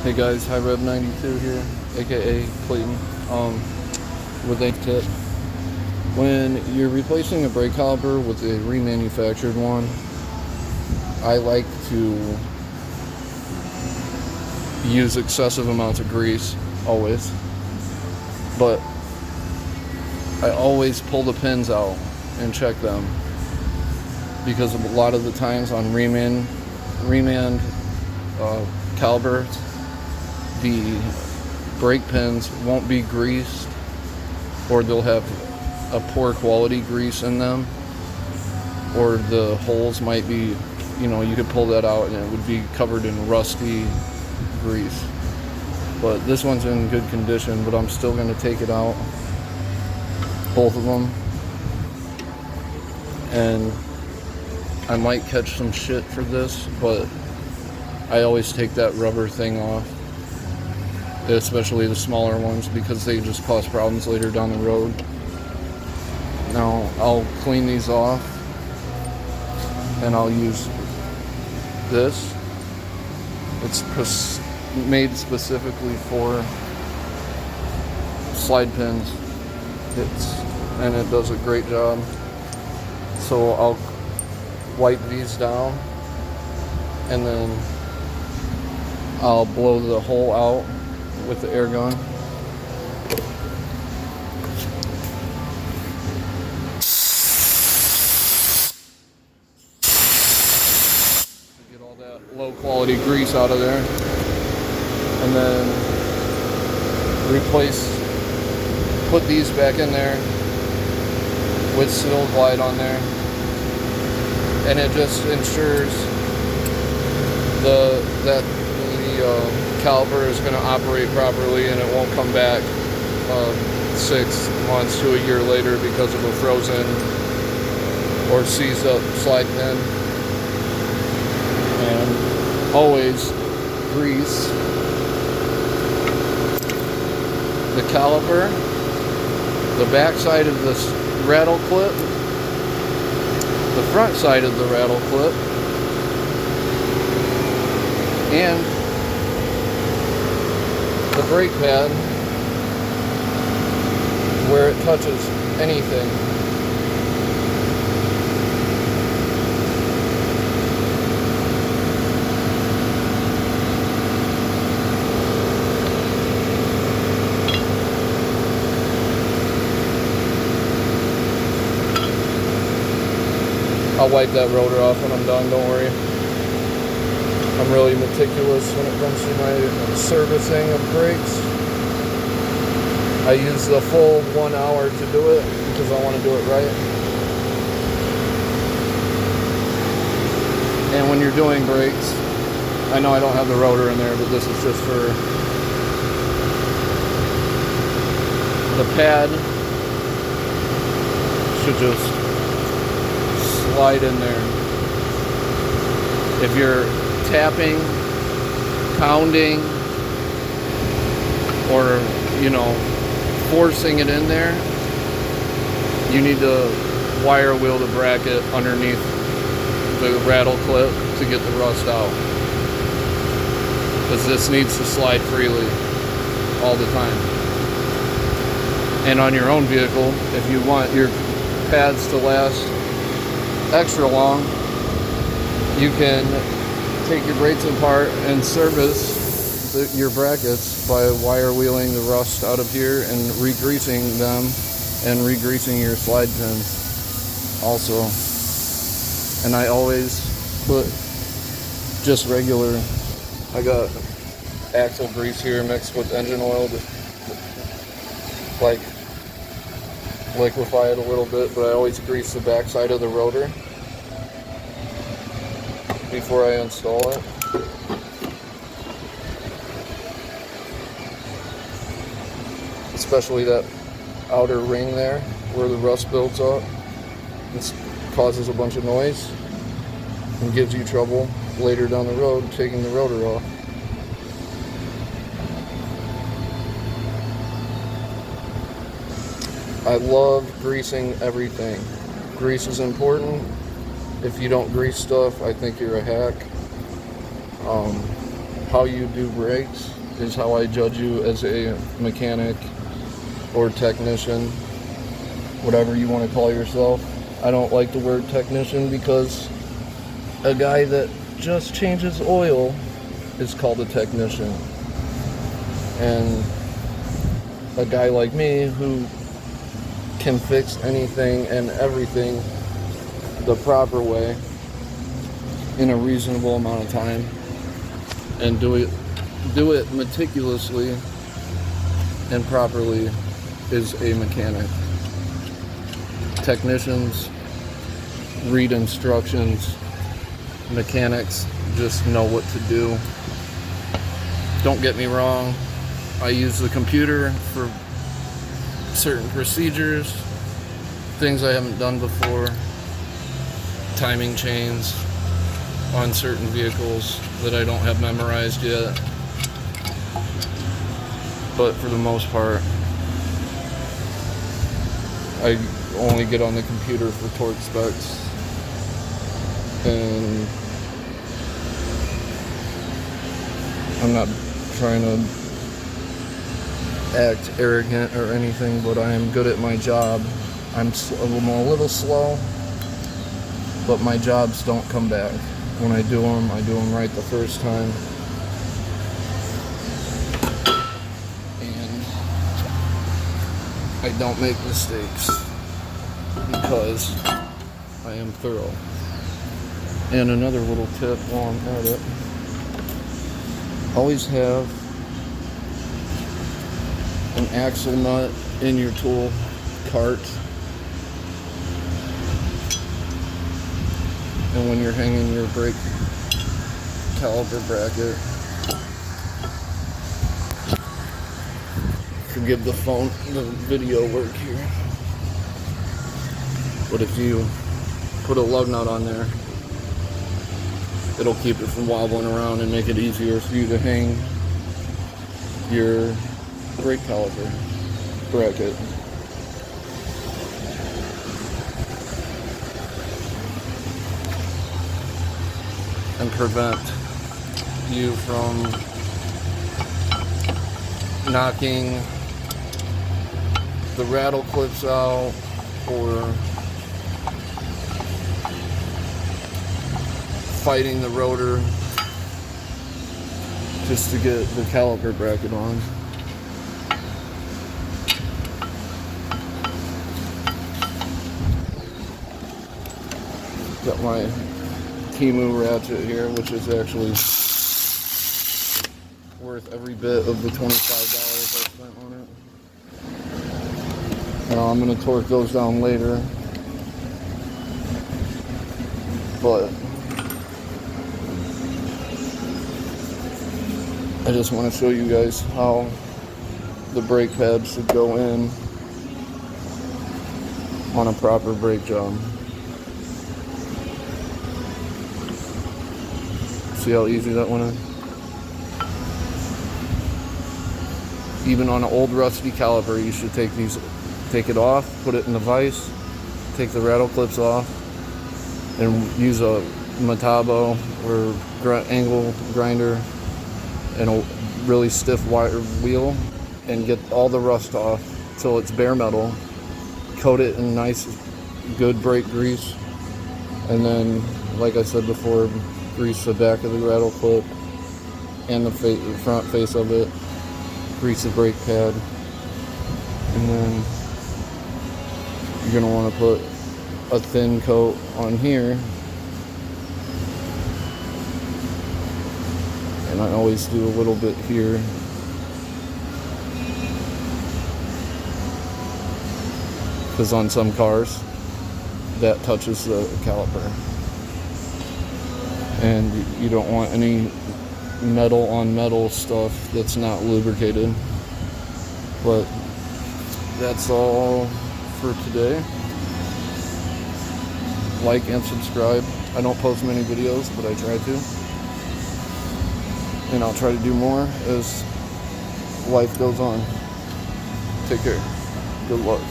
Hey guys, High Rev 92 here, aka Clayton, with a tip. When you're replacing a brake caliper with a remanufactured one, I like to use excessive amounts of grease, always. But I always pull the pins out and check them, because a lot of the times on remand calipers, the brake pins won't be greased, or they'll have a poor quality grease in them, or the holes might be, you could pull that out and it would be covered in rusty grease. But this one's in good condition, but I'm still going to take it out, both of them, and I might catch some shit for this, but I always take that rubber thing off, especially the smaller ones, because they just cause problems later down the road. Now I'll clean these off, and I'll use this. It's made specifically for slide pins. And it does a great job. So I'll wipe these down, and then I'll blow the hole out with the air gun. Get all that low quality grease out of there, and then put these back in there with Seal Glide on there, and it just ensures that the caliper is going to operate properly, and it won't come back 6 months to a year later because of a frozen or seized up slide pin. And always grease the caliper, the back side of this rattle clip, the front side of the rattle clip, and the brake pad where it touches anything. I'll wipe that rotor off when I'm done, don't worry. I'm really meticulous when it comes to my servicing of brakes. I use the full 1 hour to do it because I want to do it right. And when you're doing brakes, I know I don't have the rotor in there, but this is just for the pad. Should just slide in there. If you're tapping, pounding, or forcing it in there, you need to wire wheel the bracket underneath the rattle clip to get the rust out, because this needs to slide freely all the time. And on your own vehicle, if you want your pads to last extra long, you can take your brakes apart and service your brackets by wire wheeling the rust out of here and re-greasing them, and re-greasing your slide pins also. And I always put just regular, I got axle grease here mixed with engine oil to like liquefy it a little bit, but I always grease the back side of the rotor before I install it. Especially that outer ring there where the rust builds up. This causes a bunch of noise and gives you trouble later down the road taking the rotor off. I love greasing everything. Grease is important. If you don't grease stuff, I think you're a hack. how you do brakes is how I judge you as a mechanic or technician, whatever you want to call yourself. I don't like the word technician because a guy that just changes oil is called a technician. And a guy like me who can fix anything and everything the proper way in a reasonable amount of time and do it meticulously and properly is a mechanic. Technicians read instructions. Mechanics just know what to do. Don't get me wrong, I use the computer for certain procedures, things I haven't done before, timing chains on certain vehicles that I don't have memorized yet. But for the most part, I only get on the computer for torque specs, and I'm not trying to act arrogant or anything, but I am good at my job. I'm a little slow, but my jobs don't come back. When I do them right the first time. And I don't make mistakes because I am thorough. And another little tip while I'm at it, always have an axle nut in your tool cart. And when you're hanging your brake caliper bracket, forgive the video work here, but if you put a lug nut on there, it'll keep it from wobbling around and make it easier for you to hang your brake caliper bracket. And prevent you from knocking the rattle clips out or fighting the rotor just to get the caliper bracket on. Got my Timu ratchet here, which is actually worth every bit of the $25 I spent on it. Now I'm going to torque those down later, but I just want to show you guys how the brake pad should go in on a proper brake job. See how easy that one is? Even on an old rusty caliper, you should take it off, put it in the vise, take the rattle clips off, and use a Metabo or angle grinder and a really stiff wire wheel and get all the rust off till it's bare metal. Coat it in nice, good brake grease, and then, like I said before, grease the back of the rattle clip and the front face of it, grease the brake pad, and then you're going to want to put a thin coat on here. And I always do a little bit here. Because on some cars, that touches the caliper. And you don't want any metal on metal stuff that's not lubricated. But that's all for today. Like and subscribe. I don't post many videos, but I try to. And I'll try to do more as life goes on. Take care. Good luck.